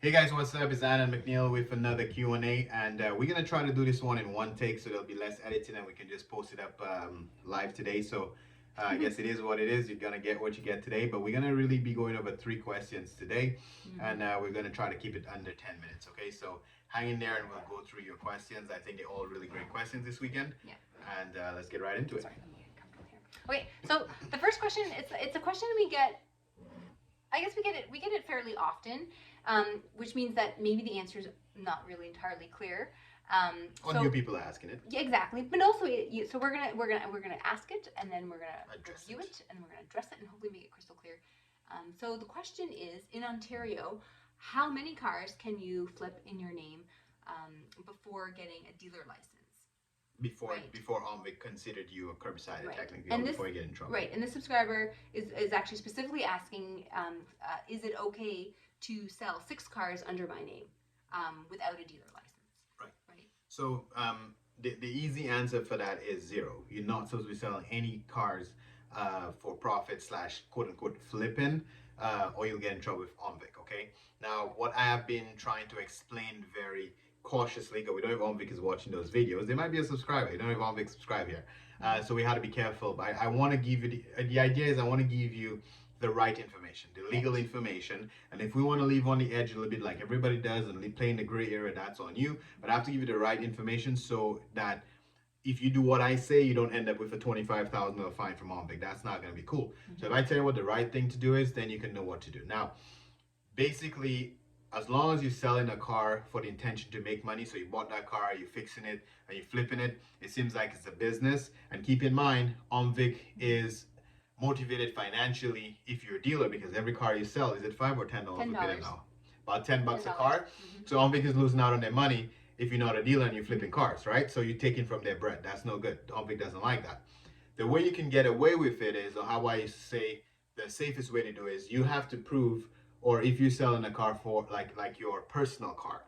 Hey guys, what's up? It's Anna and McNeil with another Q&A, and we're gonna try to do this one in one take, so there'll be less editing, and we can just post it up live today. So I guess it is what it is. You're gonna get what you get today, but we're gonna really be going over 3 questions today, and we're gonna try to keep it under 10 minutes. Okay, so hang in there, and we'll go through your questions. I think they're all really great questions this weekend. Yeah. And let's get right into it. Sorry, let me get comfortable here. Okay, so the first question, it's a question we get. I guess we get it fairly often, which means that maybe the answer is not really entirely clear. New people are asking it. Yeah, exactly. But also, so we're gonna ask it, and then we're gonna review it, and we're gonna address it, and hopefully make it crystal clear. So the question is, in Ontario, how many cars can you flip in your name before getting a dealer license? Before OMVIC considered you a curbside, technically, and before you get in trouble. Right, and the subscriber is actually specifically asking, is it okay to sell 6 cars under my name without a dealer license? Right. So the easy answer for that is 0. You're not supposed to be selling any cars for profit / quote unquote flipping, or you'll get in trouble with OMVIC. Okay. Now, what I have been trying to explain very cautiously, because we don't have OMVIC is watching those videos. They might be a subscriber. You don't have OMVIC subscribe here, so we have to be careful. But I want to give you the idea is I want to give you the right information, the legal information. And if we want to leave on the edge a little bit like everybody does and play in the gray area, that's on you. But I have to give you the right information so that if you do what I say, you don't end up with a $25,000 fine from OMVIC. That's not going to be cool. So if I tell you what the right thing to do is, then you can know what to do. Now, basically, as long as you're selling a car for the intention to make money, so you bought that car, you're fixing it, and you're flipping it, it seems like it's a business. And keep in mind, OMVIC is motivated financially if you're a dealer, because every car you sell, is it $5 or $10 a bit now? About $10 a car. So OMVIC is losing out on their money if you're not a dealer and you're flipping cars, right? So you're taking from their bread. That's no good. OMVIC doesn't like that. The way you can get away with it is, or how I say the safest way to do it is, you have to prove, or if you're selling a car for like your personal car.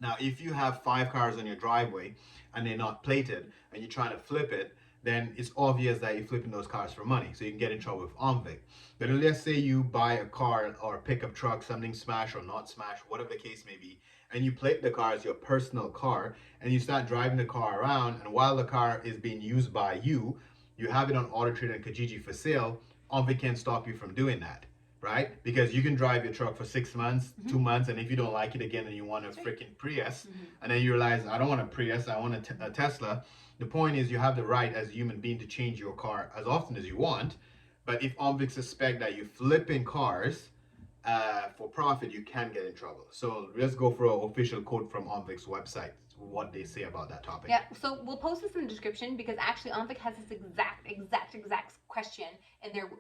Now, if you have 5 cars on your driveway and they're not plated and you're trying to flip it, then it's obvious that you're flipping those cars for money. So you can get in trouble with OMVIC. But let's say you buy a car or a pickup truck, something smashed or not smashed, whatever the case may be, and you plate the car as your personal car, and you start driving the car around, and while the car is being used by you, you have it on Auto Trader and Kijiji for sale, OMVIC can't stop you from doing that. Right? Because you can drive your truck for 6 months, 2 months, and if you don't like it again and you want a freaking Prius, and then you realize, I don't want a Prius, I want a Tesla. The point is, you have the right as a human being to change your car as often as you want. But if OMVIC suspect that you're flipping cars for profit, you can get in trouble. So let's go for an official quote from OMVIC's website, what they say about that topic. Yeah, so we'll post this in the description, because actually OMVIC has this exact question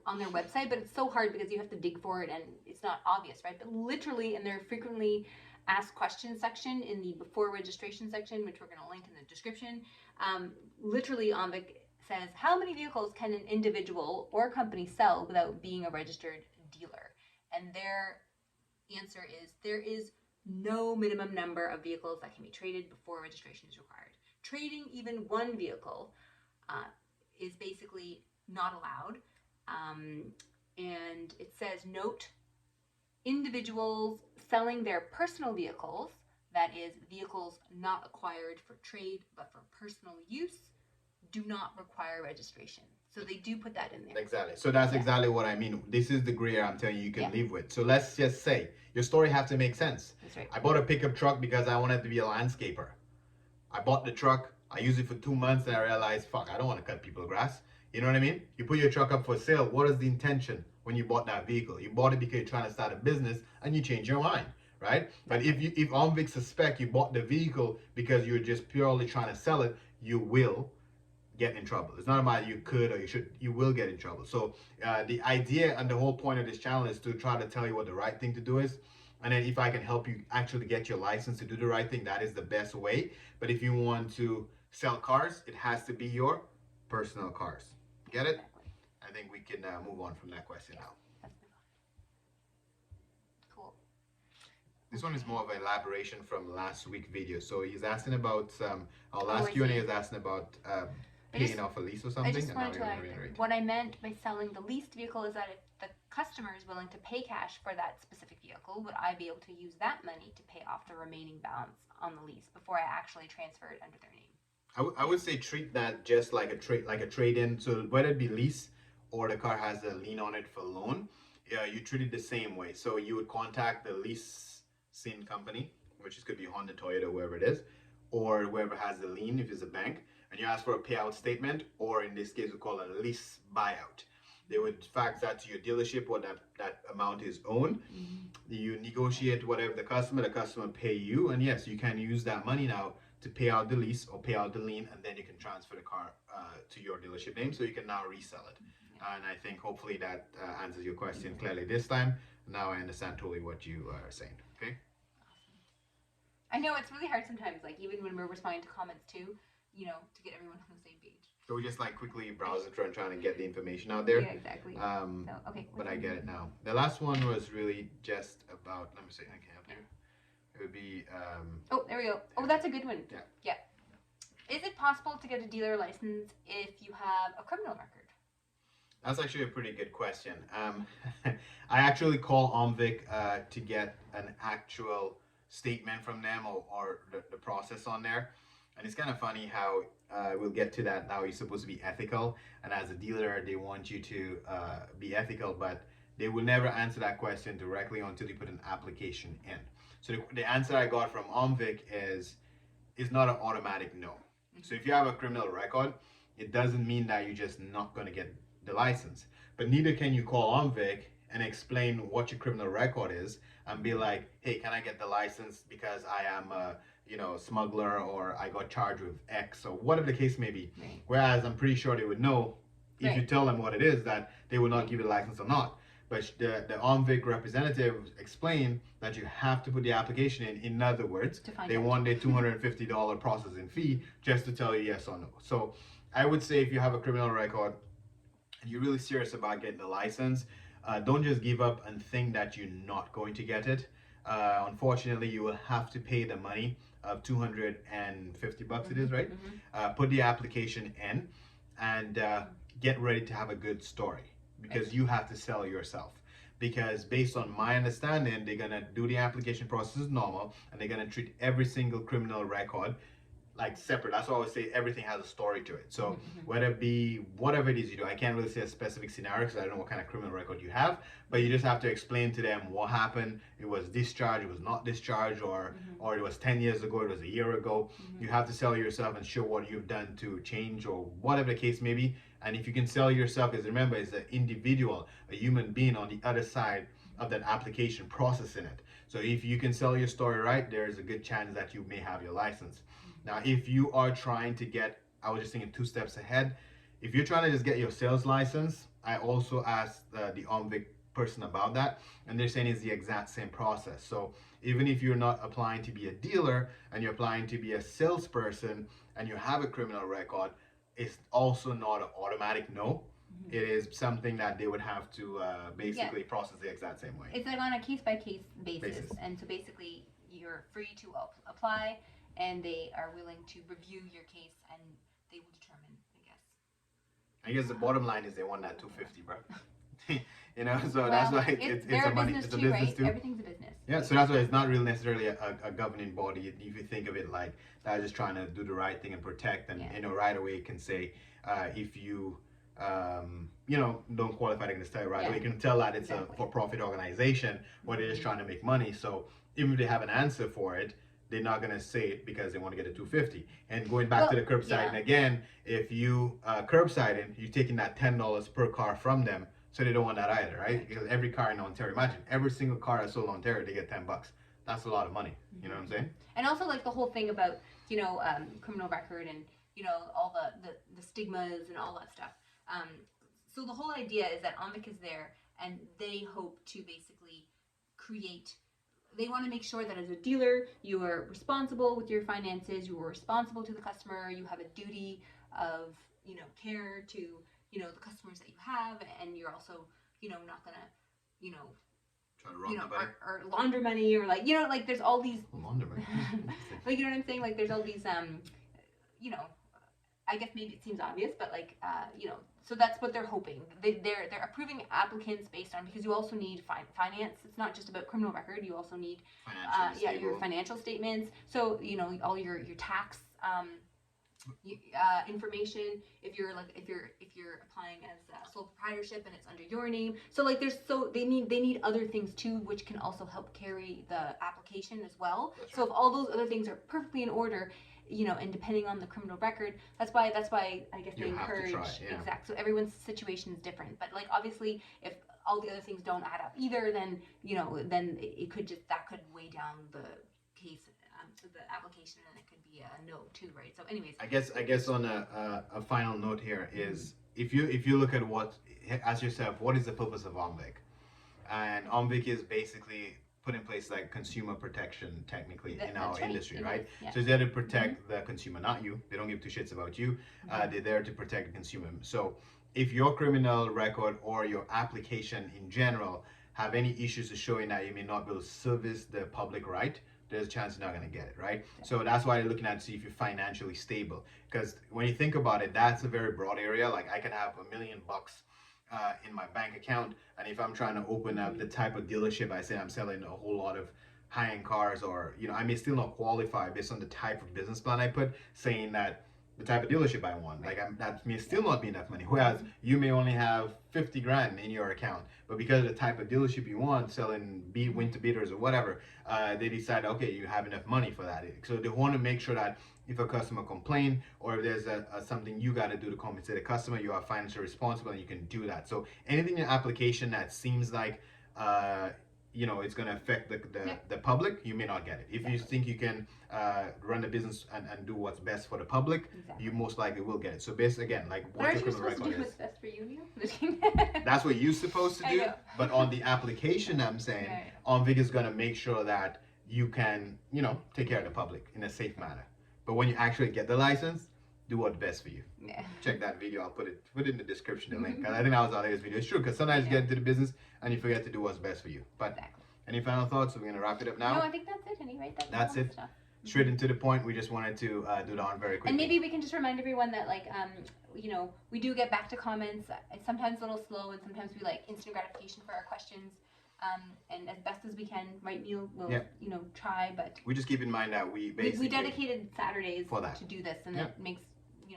on their website, but it's so hard because you have to dig for it and it's not obvious, right? But literally in their frequently asked questions section, in the before registration section, which we're going to link in the description, literally OMVIC says, how many vehicles can an individual or company sell without being a registered dealer? And their answer is, there is no minimum number of vehicles that can be traded before registration is required. Trading even one vehicle is basically not allowed. And it says, note, individuals selling their personal vehicles, that is, vehicles not acquired for trade but for personal use, do not require registration. So they do put that in there. Exactly. So that's exactly what I mean. This is the gray area I'm telling you can live with. So let's just say your story has to make sense. That's right. I bought a pickup truck because I wanted to be a landscaper. I bought the truck, I used it for 2 months, and I realized, fuck, I don't want to cut people's grass. You know what I mean? You put your truck up for sale. What is the intention when you bought that vehicle? You bought it because you're trying to start a business and you change your mind, right? But if OMVIC suspect you bought the vehicle because you're just purely trying to sell it, you will get in trouble. It's not about you could or you should, you will get in trouble. So the idea and the whole point of this channel is to try to tell you what the right thing to do is. And then if I can help you actually get your license to do the right thing, that is the best way. But if you want to sell cars, it has to be your personal cars. Get it? Exactly. I think we can move on from that question now. Let's move on. Cool. This one is more of an elaboration from last week's video. So he's asking about, our last I Q&A see. is asking about paying off a lease or something. I just and now wanted you're to gonna reiterate. what I meant by selling the leased vehicle is that if the customer is willing to pay cash for that specific vehicle, would I be able to use that money to pay off the remaining balance on the lease before I actually transfer it under their name? I would say treat that just like a trade-in. So whether it be lease or the car has a lien on it for loan, you treat it the same way. So you would contact the leasing company, which is could be Honda, Toyota, whoever it is, or whoever has the lien if it's a bank, and you ask for a payout statement, or in this case we call it a lease buyout. They would fax that to your dealership what that amount is owed. You negotiate whatever the customer pay you, and yes, you can use that money now to pay out the lease or pay out the lien, and then you can transfer the car to your dealership name, so you can now resell it. And I think hopefully that answers your question clearly this time. Now I understand totally what you are saying. Okay. I know it's really hard sometimes, like even when we're responding to comments too, to get everyone on the same page. So we just like quickly browse it and trying to get the information out there. Yeah, exactly. Okay. But I get it now. The last one was really just about. Let me see. I can help you. It would be. Oh, there we go. Oh, that's a good one. Yeah. Is it possible to get a dealer license if you have a criminal record? That's actually a pretty good question. I actually call OMVIC to get an actual statement from them or the process on there. And it's kind of funny how we'll get to that now. You're supposed to be ethical, and as a dealer, they want you to be ethical, but they will never answer that question directly until you put an application in. So the answer I got from OMVIC is not an automatic no. So if you have a criminal record, it doesn't mean that you're just not going to get the license. But neither can you call OMVIC and explain what your criminal record is and be like, hey, can I get the license because I am a smuggler, or I got charged with X, or whatever the case may be. Right. Whereas I'm pretty sure they would know if you tell them what it is, that they will not give you the license or not. But the OMVIC representative explained that you have to put the application in. In other words, they want their $250 processing fee just to tell you yes or no. So I would say if you have a criminal record and you're really serious about getting the license, don't just give up and think that you're not going to get it. Unfortunately, you will have to pay the money of $250. It is, right? Put the application in and get ready to have a good story, because you have to sell yourself. Because based on my understanding, they're gonna do the application process as normal, and they're gonna treat every single criminal record like separate. That's why I always say everything has a story to it. So whether it be whatever it is you do, I can't really say a specific scenario because I don't know what kind of criminal record you have, but you just have to explain to them what happened. It was discharged, it was not discharged, or it was 10 years ago, it was a year ago. You have to sell yourself and show what you've done to change, or whatever the case may be. And if you can sell yourself, because remember, it's an individual, a human being on the other side of that application processing it. So if you can sell your story right, there's a good chance that you may have your license. Now, if you are trying to get, I was just thinking 2 steps ahead. If you're trying to just get your sales license, I also asked the OMVIC person about that, and they're saying it's the exact same process. So even if you're not applying to be a dealer and you're applying to be a salesperson and you have a criminal record, it's also not an automatic no. It is something that they would have to basically process the exact same way. It's like on a case-by-case basis. And so basically you're free to apply, and they are willing to review your case, and they will determine, I guess the bottom line is they want that $250, bro. So that's why it's a money. It's a business too. Everything's a business. Yeah, so that's why it's not really necessarily a governing body. If you think of it like they're just trying to do the right thing and protect, and right away it can say if you don't qualify, they can tell you right away. You can tell that it's a for-profit organization where they're just trying to make money. So even if they have an answer for it, they're not going to say it because they want to get a $250. And going back to the curbsiding again, if you curbsiding, you're taking that $10 per car from them, so they don't want that either, right? Because every car in Ontario, imagine every single car that's sold in Ontario, they get $10. That's a lot of money. You know what I'm saying? And also like the whole thing about criminal record and all the stigmas and all that stuff. So the whole idea is that OMVIC is there, and they hope to basically create. They want to make sure that as a dealer, you are responsible with your finances, you are responsible to the customer, you have a duty of, care to, the customers that you have, and you're also, not gonna, try to rob nobody. Or launder money, or like there's all these. Launder money. Like, you know what I'm saying? Like there's all these, I guess maybe it seems obvious, but So that's what they're hoping. They're approving applicants based on, because you also need finance. It's not just about criminal record. You also need your financial statements. So all your tax information. If you're applying as sole proprietorship and it's under your name. So they need other things too, which can also help carry the application as well. That's so right. If all those other things are perfectly in order, and depending on the criminal record, that's why I guess they encourage. Exact. So everyone's situation is different, but obviously, if all the other things don't add up either, then then it could weigh down the case, to the application, and it could be a no too, right? So, anyways, I guess on a final note here is, if you look at ask yourself, what is the purpose of OMVIC? And OMVIC is basically put in place like consumer protection technically in our industry, right? Yeah. So it's there to protect the consumer, not you. They don't give two shits about you. They're there to protect the consumer. So if your criminal record or your application in general have any issues showing that you may not be able to service the public right, there's a chance you're not going to get it, right? So that's why they're looking at to see if you're financially stable. Because when you think about it, that's a very broad area. Like, I can have $1 million in my bank account, and if I'm trying to open up the type of dealership, I say I'm selling a whole lot of high-end cars, or I may still not qualify based on the type of business plan I put, saying that the type of dealership I want, that may still not be enough money. Whereas you may only have 50 grand in your account, but because of the type of dealership you want, selling winter beaters or whatever, they decide, okay, you have enough money for that. So they want to make sure that if a customer complains, or if there's something you got to do to compensate a customer, you are financially responsible and you can do that. So anything in the application that seems like it's going to affect the public, you may not get it. If you think you can run the business and do what's best for the public, you most likely will get it. So basically, again, what your criminal record is. What's best for you, Neil? That's what you're supposed to do. But on the application, I'm saying, OMVIC is going to make sure that you can, take care of the public in a safe manner. But when you actually get the license, do what's best for you. Yeah. Check that video. I'll put it in the description, the link. Because I think that was our latest video. It's true, because sometimes you get into the business and you forget to do what's best for you. But any final thoughts? We're going to wrap it up now. No, I think that's it, honey, right? That's it. Stuff. Straight into the point. We just wanted to do that on very quickly. And maybe we can just remind everyone that, we do get back to comments. It's sometimes a little slow, and sometimes we like instant gratification for our questions. And as best as we can, right, Neil, we'll try, but we just keep in mind that we dedicated Saturdays to do this, and it makes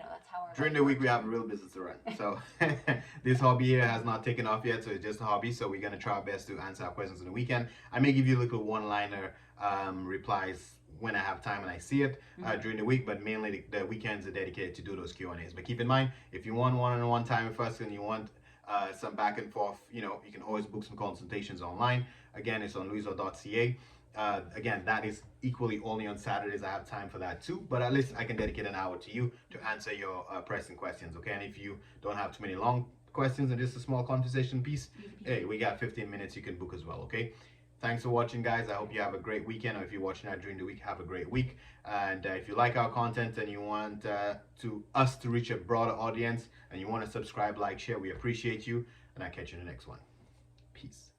that's how our during the week we have a real business to run. So this hobby here has not taken off yet, so it's just a hobby. So we're gonna try our best to answer our questions on the weekend. I may give you a little one-liner replies when I have time and I see it during the week, but mainly the weekends are dedicated to do those Q&As. But keep in mind, if you want one-on-one time with us and you want some back and forth, you can always book some consultations online. Again, it's on louison.ca. Again, that is equally only on Saturdays. I have time for that too, but at least I can dedicate an hour to you to answer your pressing questions, okay? And if you don't have too many long questions and just a small conversation piece, hey, we got 15 minutes you can book as well, okay? Thanks for watching, guys. I hope you have a great weekend, or if you're watching that during the week, have a great week. And if you like our content and you want us to reach a broader audience, and you want to subscribe, like, share, we appreciate you. And I'll catch you in the next one. Peace.